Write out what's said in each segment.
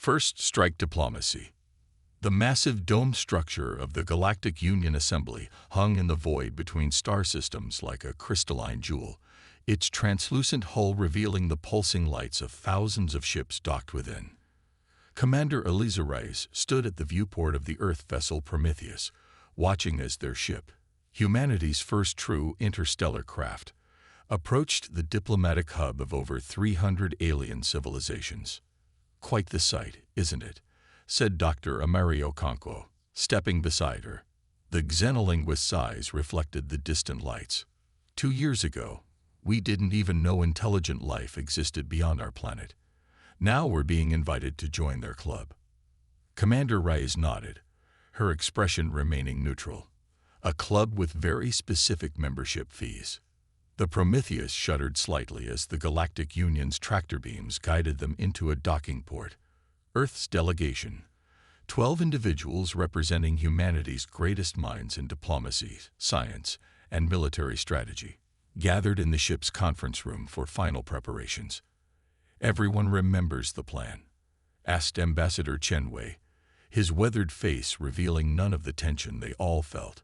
First strike diplomacy. The massive dome structure of the Galactic Union Assembly hung in the void between star systems like a crystalline jewel, its translucent hull revealing the pulsing lights of thousands of ships docked within. Commander Eliza Reyes stood at the viewport of the Earth vessel Prometheus, watching as their ship, humanity's first true interstellar craft, approached the diplomatic hub of over 300 alien civilizations. "Quite the sight, isn't it?" said Dr. Amari Okonkwo, stepping beside her. The xenolinguist's eyes reflected the distant lights. 2 years ago, we didn't even know intelligent life existed beyond our planet. Now we're being invited to join their club. Commander Reyes nodded, her expression remaining neutral. A club with very specific membership fees. The Prometheus shuddered slightly as the Galactic Union's tractor beams guided them into a docking port. Earth's delegation, 12 individuals representing humanity's greatest minds in diplomacy, science, and military strategy, gathered in the ship's conference room for final preparations. "Everyone remembers the plan?" asked Ambassador Chen Wei, his weathered face revealing none of the tension they all felt.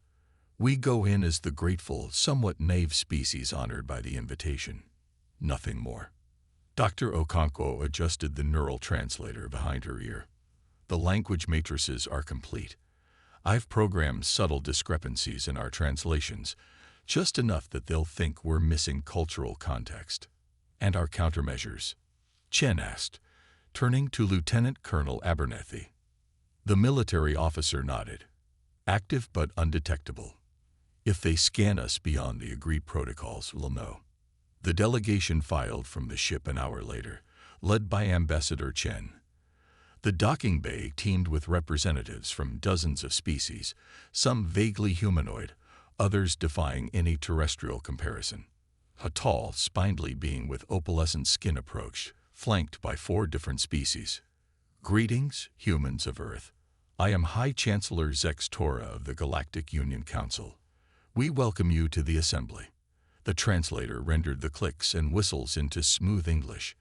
"We go in as the grateful, somewhat naive species honored by the invitation. Nothing more." Dr. Okonkwo adjusted the neural translator behind her ear. "The language matrices are complete. I've programmed subtle discrepancies in our translations, just enough that they'll think we're missing cultural context." "And our countermeasures?" Chen asked, turning to Lieutenant Colonel Abernethy. The military officer nodded. "Active but undetectable. If they scan us beyond the agreed protocols, we'll know." The delegation filed from the ship an hour later, led by Ambassador Chen. The docking bay teemed with representatives from dozens of species, some vaguely humanoid, others defying any terrestrial comparison. A tall, spindly being with opalescent skin approached, flanked by 4 different species. "Greetings, humans of Earth. I am High Chancellor Zex Tora of the Galactic Union Council. We welcome you to the assembly." The translator rendered the clicks and whistles into smooth English.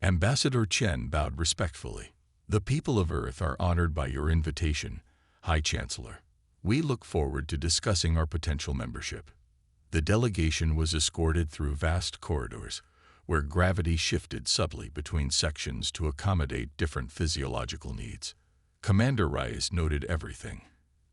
Ambassador Chen bowed respectfully. "The people of Earth are honored by your invitation, High Chancellor. We look forward to discussing our potential membership." The delegation was escorted through vast corridors, where gravity shifted subtly between sections to accommodate different physiological needs. Commander Reyes noted everything.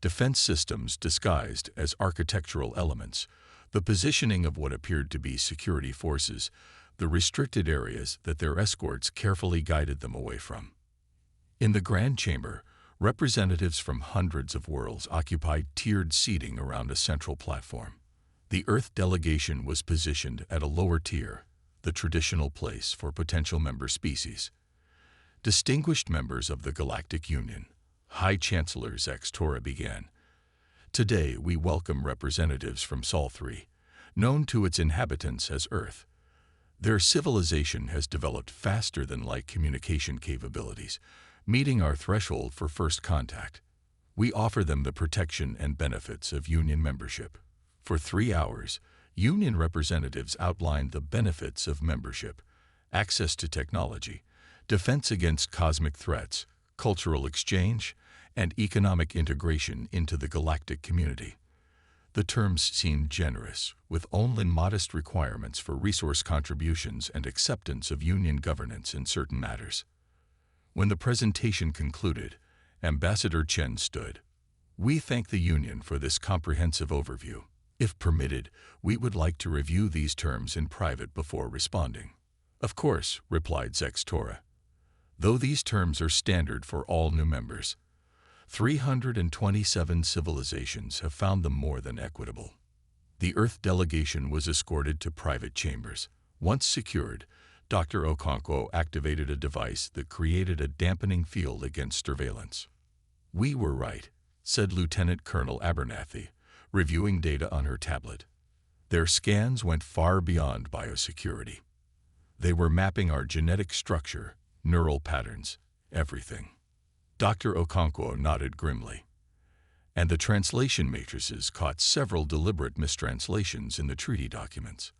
Defense systems disguised as architectural elements, the positioning of what appeared to be security forces, the restricted areas that their escorts carefully guided them away from. In the Grand Chamber, representatives from hundreds of worlds occupied tiered seating around a central platform. The Earth delegation was positioned at a lower tier, the traditional place for potential member species. "Distinguished members of the Galactic Union," High Chancellor Zex Tora began. "Today we welcome representatives from Sol 3, known to its inhabitants as Earth. Their civilization has developed faster than light communication capabilities, meeting our threshold for first contact. We offer them the protection and benefits of Union membership." For 3 hours, Union representatives outlined the benefits of membership: access to technology, defense against cosmic threats, cultural exchange, and economic integration into the galactic community. The terms seemed generous, with only modest requirements for resource contributions and acceptance of Union governance in certain matters. When the presentation concluded, Ambassador Chen stood. "We thank the Union for this comprehensive overview. If permitted, we would like to review these terms in private before responding." "Of course," replied Zex Tora. "Though these terms are standard for all new members, 327 civilizations have found them more than equitable." The Earth delegation was escorted to private chambers. Once secured, Dr. Okonkwo activated a device that created a dampening field against surveillance. "We were right," said Lieutenant Colonel Abernethy, reviewing data on her tablet. "Their scans went far beyond biosecurity. They were mapping our genetic structure, neural patterns, everything." Dr. Okonkwo nodded grimly. "And the translation matrices caught several deliberate mistranslations in the treaty documents.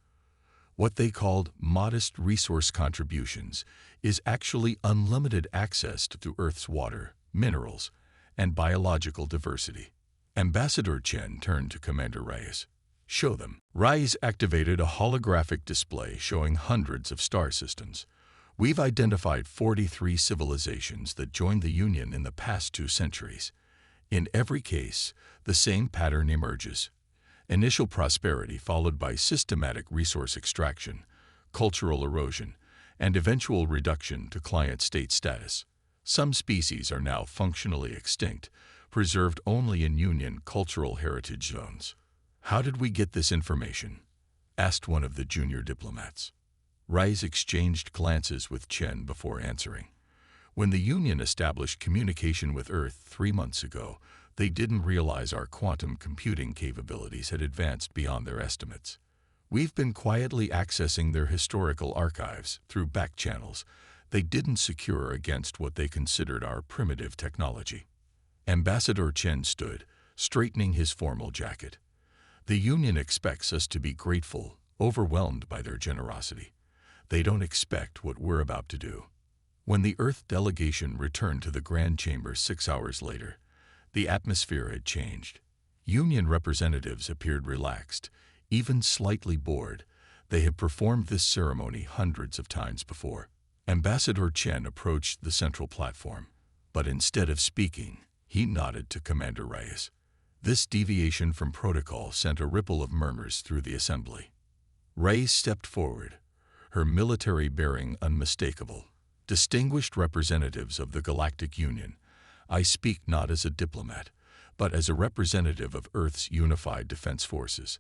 What they called modest resource contributions is actually unlimited access to Earth's water, minerals, and biological diversity. Ambassador Chen turned to Commander Reyes. Show them. Reyes activated a holographic display showing hundreds of star systems. We've identified 43 civilizations that joined the Union in the past 2 centuries. In every case, the same pattern emerges. Initial prosperity followed by systematic resource extraction, cultural erosion, and eventual reduction to client state status. Some species are now functionally extinct, preserved only in Union cultural heritage zones. How did we get this information? Asked one of the junior diplomats. Reyes exchanged glances with Chen before answering. When the Union established communication with Earth 3 months ago, they didn't realize our quantum computing capabilities had advanced beyond their estimates. We've been quietly accessing their historical archives through back channels they didn't secure against what they considered our primitive technology. Ambassador Chen stood, straightening his formal jacket. The Union expects us to be grateful, overwhelmed by their generosity. They don't expect what we're about to do. When the Earth delegation returned to the Grand Chamber 6 hours later, the atmosphere had changed. Union representatives appeared relaxed, even slightly bored. They had performed this ceremony hundreds of times before. Ambassador Chen approached the central platform, but instead of speaking, he nodded to Commander Reyes. This deviation from protocol sent a ripple of murmurs through the assembly. Reyes stepped forward, her military bearing unmistakable. Distinguished representatives of the Galactic Union, I speak not as a diplomat, but as a representative of Earth's unified defense forces.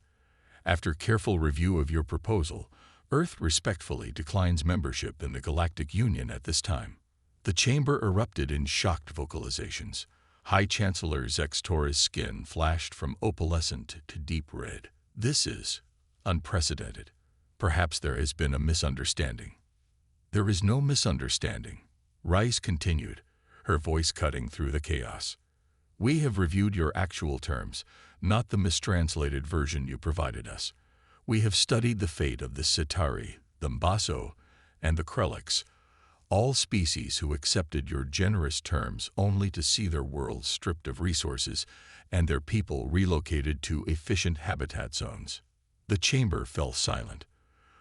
After careful review of your proposal, Earth respectfully declines membership in the Galactic Union at this time. The chamber erupted in shocked vocalizations. High Chancellor Zextora's skin flashed from opalescent to deep red. This is unprecedented. Perhaps there has been a misunderstanding. There is no misunderstanding, Reyes continued, her voice cutting through the chaos. We have reviewed your actual terms, not the mistranslated version you provided us. We have studied the fate of the Cetari, the Mbaso, and the Krelix, all species who accepted your generous terms only to see their worlds stripped of resources and their people relocated to efficient habitat zones. The chamber fell silent.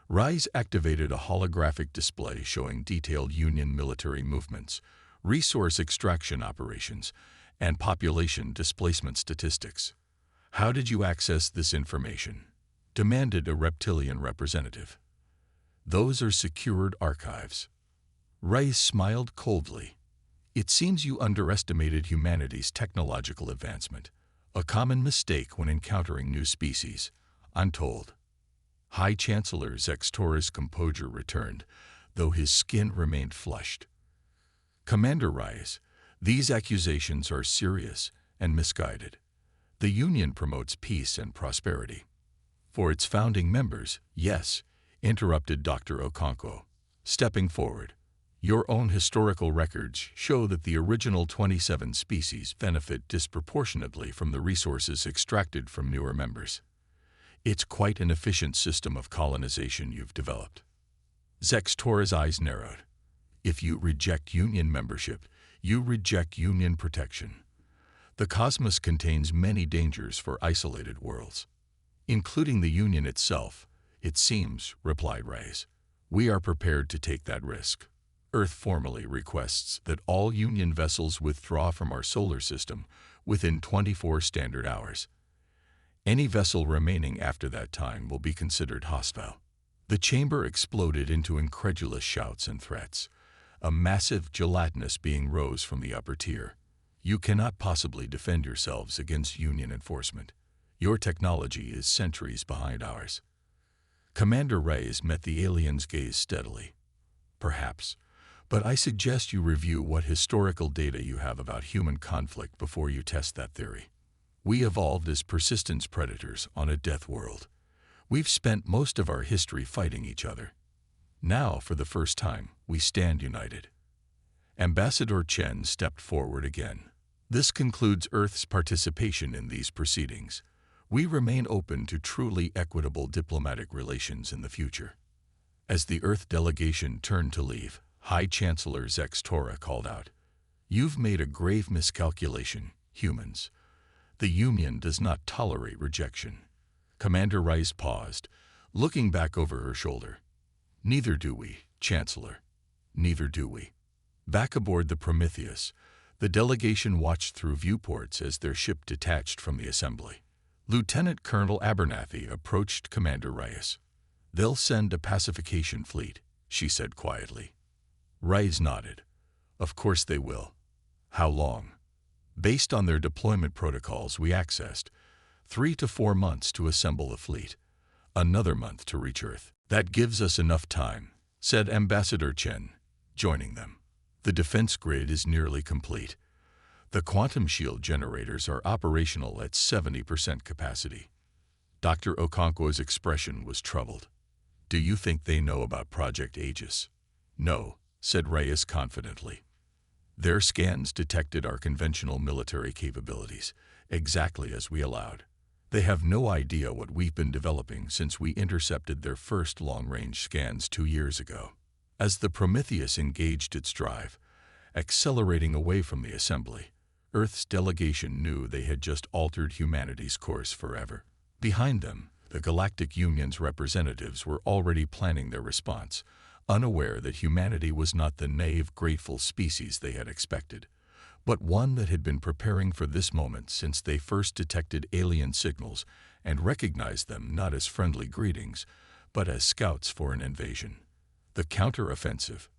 Reyes activated a holographic display showing detailed Union military movements, resource extraction operations, and population displacement statistics. How did you access this information? Demanded a reptilian representative. Those are secured archives. Reyes smiled coldly. It seems you underestimated humanity's technological advancement, a common mistake when encountering new species, I'm told. High Chancellor Zextora's composure returned, though his skin remained flushed. Commander Reyes, these accusations are serious and misguided. The Union promotes peace and prosperity. For its founding members, yes, interrupted Dr. Okonkwo, stepping forward. Your own historical records show that the original 27 species benefit disproportionately from the resources extracted from newer members. It's quite an efficient system of colonization you've developed. Zextora's eyes narrowed. If you reject Union membership, you reject Union protection. The cosmos contains many dangers for isolated worlds, including the Union itself, it seems, replied Reyes. We are prepared to take that risk. Earth formally requests that all Union vessels withdraw from our solar system within 24 standard hours. Any vessel remaining after that time will be considered hostile. The chamber exploded into incredulous shouts and threats. A massive gelatinous being rose from the upper tier. You cannot possibly defend yourselves against Union enforcement. Your technology is centuries behind ours. Commander Reyes met the alien's gaze steadily. Perhaps, but I suggest you review what historical data you have about human conflict before you test that theory. We evolved as persistence predators on a death world. We've spent most of our history fighting each other. Now, for the first time, we stand united. Ambassador Chen stepped forward again. This concludes Earth's participation in these proceedings. We remain open to truly equitable diplomatic relations in the future. As the Earth delegation turned to leave, High Chancellor Zextora called out, "You've made a grave miscalculation, humans. The Union does not tolerate rejection." Commander Rice paused, looking back over her shoulder. "Neither do we, Chancellor. Neither do we." Back aboard the Prometheus, the delegation watched through viewports as their ship detached from the assembly. Lieutenant Colonel Abernathy approached Commander Rice. "They'll send a pacification fleet," she said quietly. Rice nodded. "Of course they will. How long?" "Based on their deployment protocols we accessed, 3 to 4 months to assemble a fleet. Another month to reach Earth." "That gives us enough time," said Ambassador Chen, joining them. "The defense grid is nearly complete. The quantum shield generators are operational at 70% capacity." Dr. Okonkwo's expression was troubled. "Do you think they know about Project Aegis?" "No," said Reyes confidently. "Their scans detected our conventional military capabilities, exactly as we allowed. They have no idea what we've been developing since we intercepted their first long-range scans 2 years ago." As the Prometheus engaged its drive, accelerating away from the assembly, Earth's delegation knew they had just altered humanity's course forever. Behind them, the Galactic Union's representatives were already planning their response, unaware that humanity was not the naive, grateful species they had expected, but one that had been preparing for this moment since they first detected alien signals and recognized them not as friendly greetings, but as scouts for an invasion. The counter-offensive.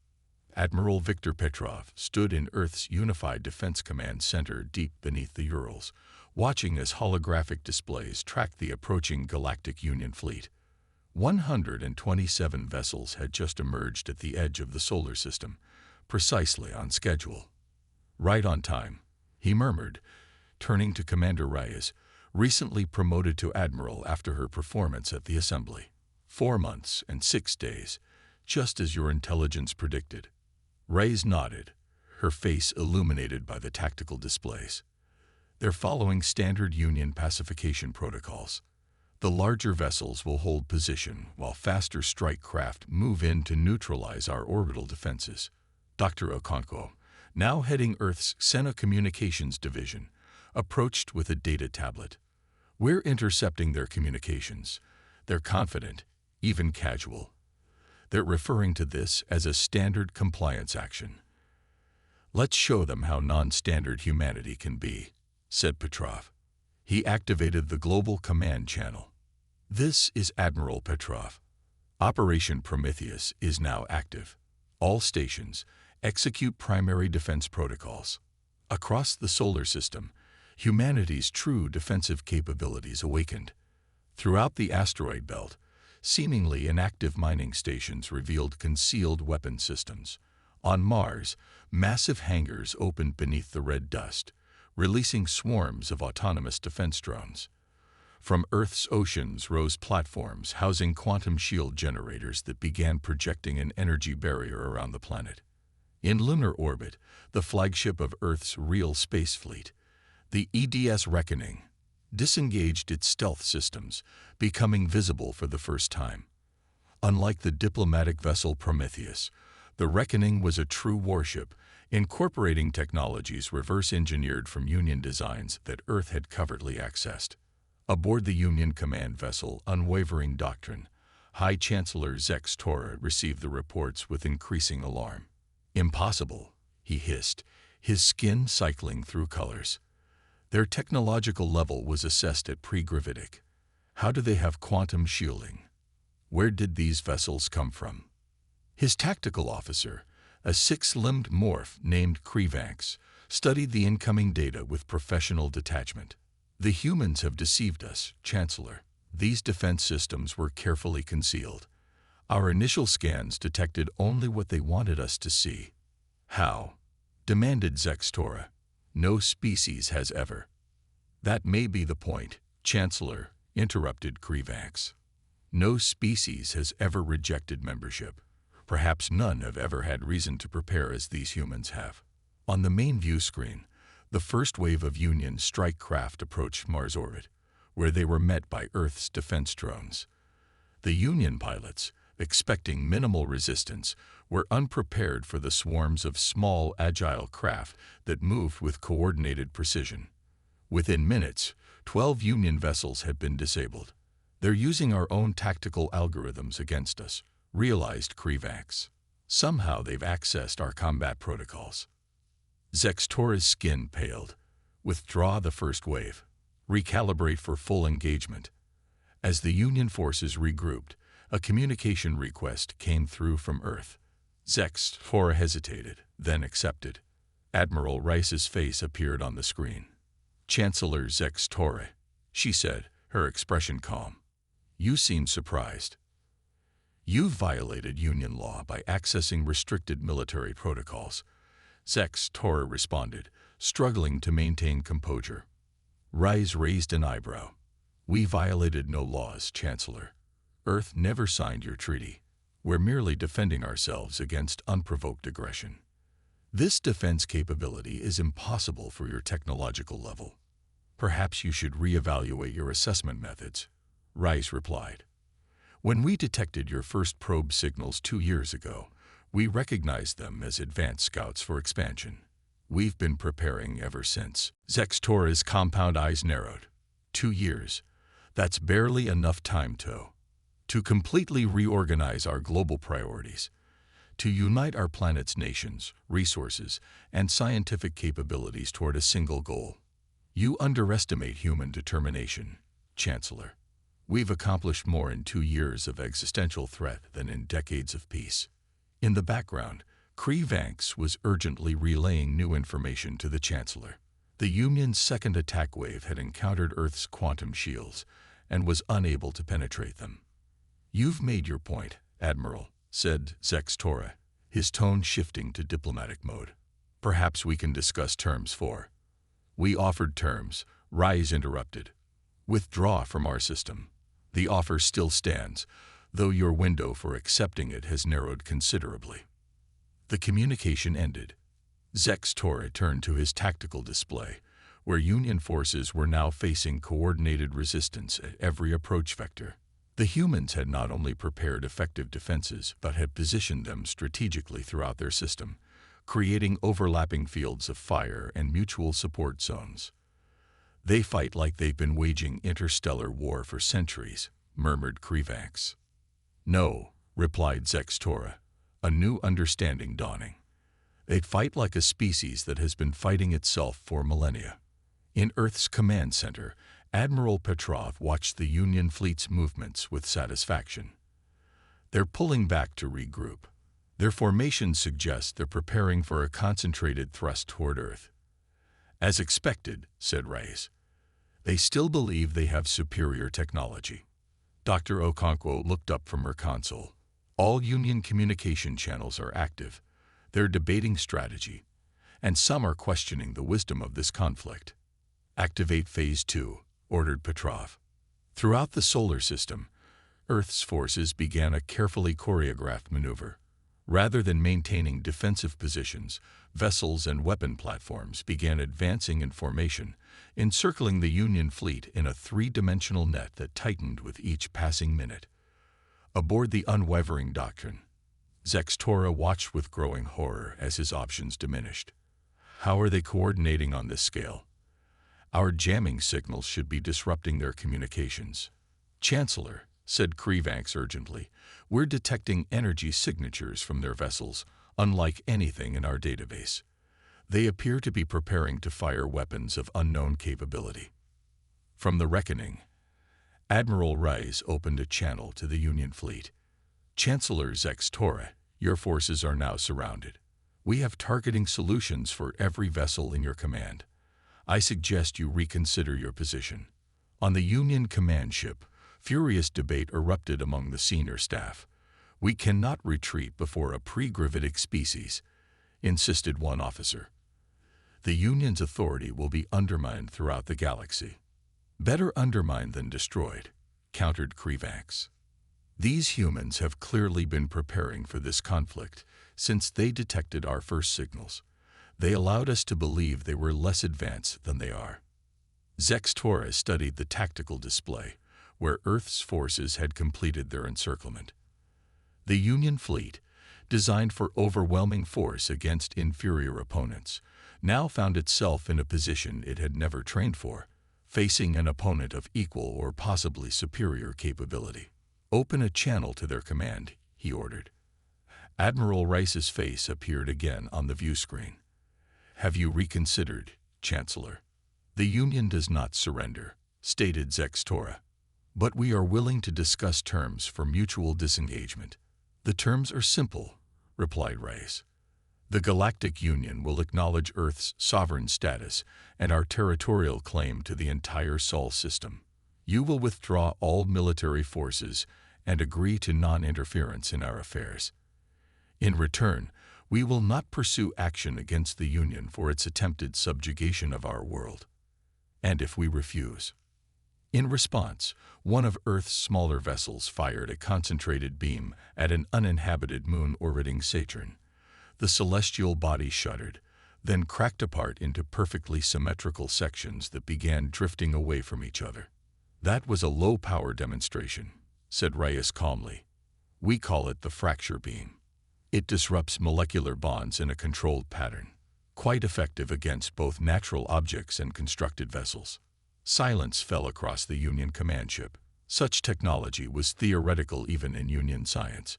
Admiral Viktor Petrov stood in Earth's Unified Defense Command Center deep beneath the Urals, watching as holographic displays tracked the approaching Galactic Union fleet. 127 vessels had just emerged at the edge of the solar system, precisely on schedule. "Right on time," he murmured, turning to Commander Reyes, recently promoted to Admiral after her performance at the assembly. 4 months and 6 days, just as your intelligence predicted." Reyes nodded, her face illuminated by the tactical displays. "They're following standard Union pacification protocols. The larger vessels will hold position while faster strike craft move in to neutralize our orbital defenses." Dr. Okonkwo, now heading Earth's Sena Communications Division, approached with a data tablet. "We're intercepting their communications. They're confident, even casual. They're referring to this as a standard compliance action." "Let's show them how non-standard humanity can be," said Petrov. He activated the Global Command Channel. "This is Admiral Petrov. Operation Prometheus is now active. All stations execute primary defense protocols. Across the solar system, humanity's true defensive capabilities awakened. Throughout the asteroid belt, seemingly inactive mining stations revealed concealed weapon systems. On Mars, massive hangars opened beneath the red dust, releasing swarms of autonomous defense drones. From Earth's oceans rose platforms housing quantum shield generators that began projecting an energy barrier around the planet. In lunar orbit, the flagship of Earth's real space fleet, the EDS Reckoning, disengaged its stealth systems, becoming visible for the first time. Unlike the diplomatic vessel Prometheus, the Reckoning was a true warship, incorporating technologies reverse-engineered from Union designs that Earth had covertly accessed. Aboard the Union command vessel Unwavering Doctrine, High Chancellor Zextora received the reports with increasing alarm. "Impossible," he hissed, his skin cycling through colors. "Their technological level was assessed at pre-gravitic. How do they have quantum shielding? Where did these vessels come from?" His tactical officer, a 6-limbed morph named Krevanx, studied the incoming data with professional detachment. "The humans have deceived us, Chancellor. These defense systems were carefully concealed. Our initial scans detected only what they wanted us to see." "How?" demanded Zextora. "No species has ever." "That may be the point, Chancellor," interrupted Krevanx. "No species has ever rejected membership. Perhaps none have ever had reason to prepare as these humans have." On the main view screen, the first wave of Union strike craft approached Mars orbit, where they were met by Earth's defense drones. The Union pilots, expecting minimal resistance, were unprepared for the swarms of small, agile craft that moved with coordinated precision. Within minutes, 12 Union vessels had been disabled. "They're using our own tactical algorithms against us," realized Krivax. "Somehow they've accessed our combat protocols." Zextora's skin paled. "Withdraw the first wave. Recalibrate for full engagement." As the Union forces regrouped, a communication request came through from Earth. Zextora hesitated, then accepted. Admiral Rice's face appeared on the screen. "Chancellor Zextora," she said, her expression calm. "You seem surprised. You've violated Union law by accessing restricted military protocols." Zextora responded, struggling to maintain composure. Rice raised an eyebrow. "We violated no laws, Chancellor. Earth never signed your treaty. We're merely defending ourselves against unprovoked aggression. This defense capability is impossible for your technological level. Perhaps you should reevaluate your assessment methods," Rice replied. "When we detected your first probe signals 2 years ago, we recognized them as advanced scouts for expansion. We've been preparing ever since." Zextora's compound eyes narrowed. 2 years. That's barely enough time to completely reorganize our global priorities, to unite our planet's nations, resources, and scientific capabilities toward a single goal. You underestimate human determination, Chancellor. We've accomplished more in 2 years of existential threat than in decades of peace." In the background, Krivax was urgently relaying new information to the Chancellor. The Union's second attack wave had encountered Earth's quantum shields and was unable to penetrate them. "You've made your point, Admiral," said Zextora, his tone shifting to diplomatic mode. "Perhaps we can discuss terms for—" "We offered terms," Rice interrupted. "Withdraw from our system. The offer still stands, though your window for accepting it has narrowed considerably." The communication ended. Zextora turned to his tactical display, where Union forces were now facing coordinated resistance at every approach vector. The humans had not only prepared effective defenses, but had positioned them strategically throughout their system, creating overlapping fields of fire and mutual support zones. "They fight like they've been waging interstellar war for centuries," murmured Krivax. "No," replied Zextora, a new understanding dawning. "They'd fight like a species that has been fighting itself for millennia." In Earth's command center, Admiral Petrov watched the Union fleet's movements with satisfaction. "They're pulling back to regroup. Their formation suggests they're preparing for a concentrated thrust toward Earth." "As expected," said Rice. "They still believe they have superior technology." Dr. Okonkwo looked up from her console. "All Union communication channels are active. They're debating strategy, and some are questioning the wisdom of this conflict." "Activate Phase 2, ordered Petrov. Throughout the solar system, Earth's forces began a carefully choreographed maneuver. Rather than maintaining defensive positions, vessels and weapon platforms began advancing in formation, encircling the Union fleet in a 3-dimensional net that tightened with each passing minute. Aboard the unwavering Doctrine, Zextora watched with growing horror as his options diminished. How are they coordinating on this scale? Our jamming signals should be disrupting their communications. "Chancellor," said Krivax urgently, "we're detecting energy signatures from their vessels, unlike anything in our database. They appear to be preparing to fire weapons of unknown capability." From the reckoning, Admiral Rice opened a channel to the Union fleet. "Chancellor Zextora, your forces are now surrounded. We have targeting solutions for every vessel in your command. I suggest you reconsider your position." On the Union command ship, furious debate erupted among the senior staff. "We cannot retreat before a pre-gravitic species," insisted one officer. "The Union's authority will be undermined throughout the galaxy." "Better undermined than destroyed," countered Krivax. "These humans have clearly been preparing for this conflict since they detected our first signals. They allowed us to believe they were less advanced than they are." Zextora studied the tactical display, where Earth's forces had completed their encirclement. The Union fleet, designed for overwhelming force against inferior opponents, now found itself in a position it had never trained for, facing an opponent of equal or possibly superior capability. "Open a channel to their command," he ordered. Admiral Rice's face appeared again on the view screen. "Have you reconsidered, Chancellor?" "The Union does not surrender," stated Zextora. "But we are willing to discuss terms for mutual disengagement." "The terms are simple," replied Rice. "The Galactic Union will acknowledge Earth's sovereign status and our territorial claim to the entire Sol system. You will withdraw all military forces and agree to non-interference in our affairs. In return, we will not pursue action against the Union for its attempted subjugation of our world. And if we refuse?" In response, one of Earth's smaller vessels fired a concentrated beam at an uninhabited moon-orbiting Saturn. The celestial body shuddered, then cracked apart into perfectly symmetrical sections that began drifting away from each other. "That was a low-power demonstration," said Reyes calmly. "We call it the fracture beam. It disrupts molecular bonds in a controlled pattern, quite effective against both natural objects and constructed vessels." Silence fell across the Union command ship. Such technology was theoretical even in Union science,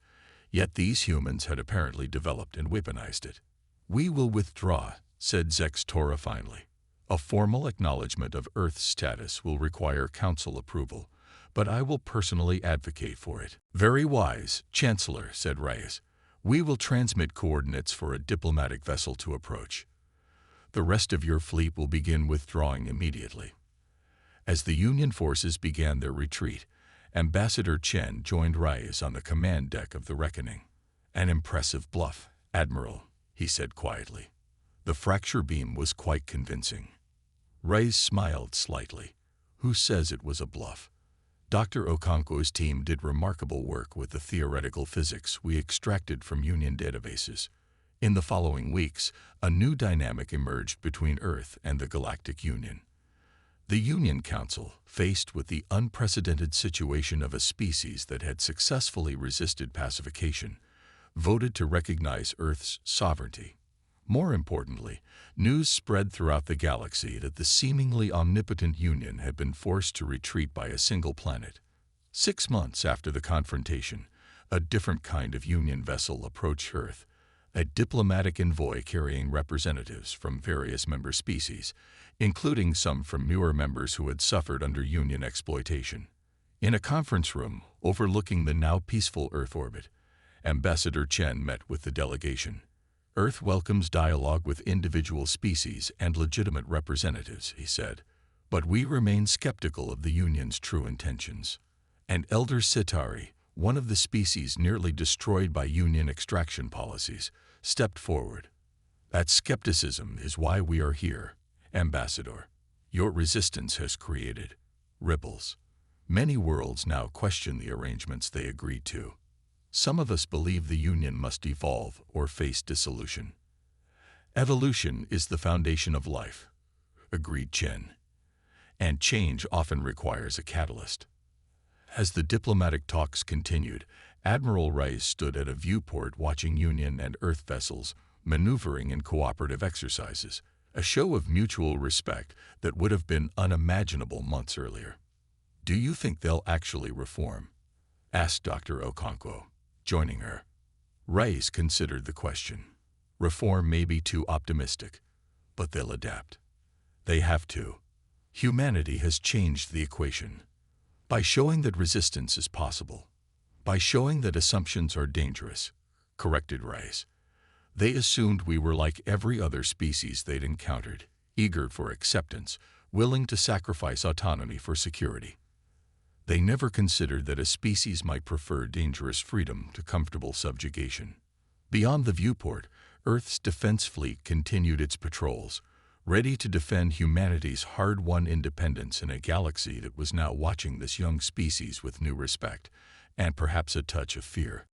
yet these humans had apparently developed and weaponized it. "We will withdraw," said Zextora finally. "A formal acknowledgement of Earth's status will require Council approval, but I will personally advocate for it." "Very wise, Chancellor," said Reyes. "We will transmit coordinates for a diplomatic vessel to approach. The rest of your fleet will begin withdrawing immediately." As the Union forces began their retreat, Ambassador Chen joined Reyes on the command deck of the Reckoning. "An impressive bluff, Admiral," he said quietly. "The fracture beam was quite convincing." Reyes smiled slightly. "Who says it was a bluff? Dr. Okonkwo's team did remarkable work with the theoretical physics we extracted from Union databases. In the following weeks, a new dynamic emerged between Earth and the Galactic Union. The Union Council, faced with the unprecedented situation of a species that had successfully resisted pacification, voted to recognize Earth's sovereignty. More importantly, news spread throughout the galaxy that the seemingly omnipotent Union had been forced to retreat by a single planet. 6 months after the confrontation, a different kind of Union vessel approached Earth, a diplomatic envoy carrying representatives from various member species, including some from newer members who had suffered under Union exploitation. In a conference room overlooking the now peaceful Earth orbit, Ambassador Chen met with the delegation. "Earth welcomes dialogue with individual species and legitimate representatives," he said, "but we remain skeptical of the Union's true intentions." And Elder Sitari, one of the species nearly destroyed by Union extraction policies, stepped forward. "That skepticism is why we are here, Ambassador. Your resistance has created ripples. Many worlds now question the arrangements they agreed to. Some of us believe the Union must evolve or face dissolution." "Evolution is the foundation of life," agreed Chen. "And change often requires a catalyst." As the diplomatic talks continued, Admiral Rice stood at a viewport watching Union and Earth vessels maneuvering in cooperative exercises, a show of mutual respect that would have been unimaginable months earlier. "Do you think they'll actually reform?" asked Dr. Okonkwo, joining her. Rice considered the question. "Reform may be too optimistic, but they'll adapt. They have to. Humanity has changed the equation. By showing that resistance is possible, by showing that assumptions are dangerous," corrected Rice. "They assumed we were like every other species they'd encountered, eager for acceptance, willing to sacrifice autonomy for security. They never considered that a species might prefer dangerous freedom to comfortable subjugation." Beyond the viewport, Earth's defense fleet continued its patrols, ready to defend humanity's hard-won independence in a galaxy that was now watching this young species with new respect, and perhaps a touch of fear.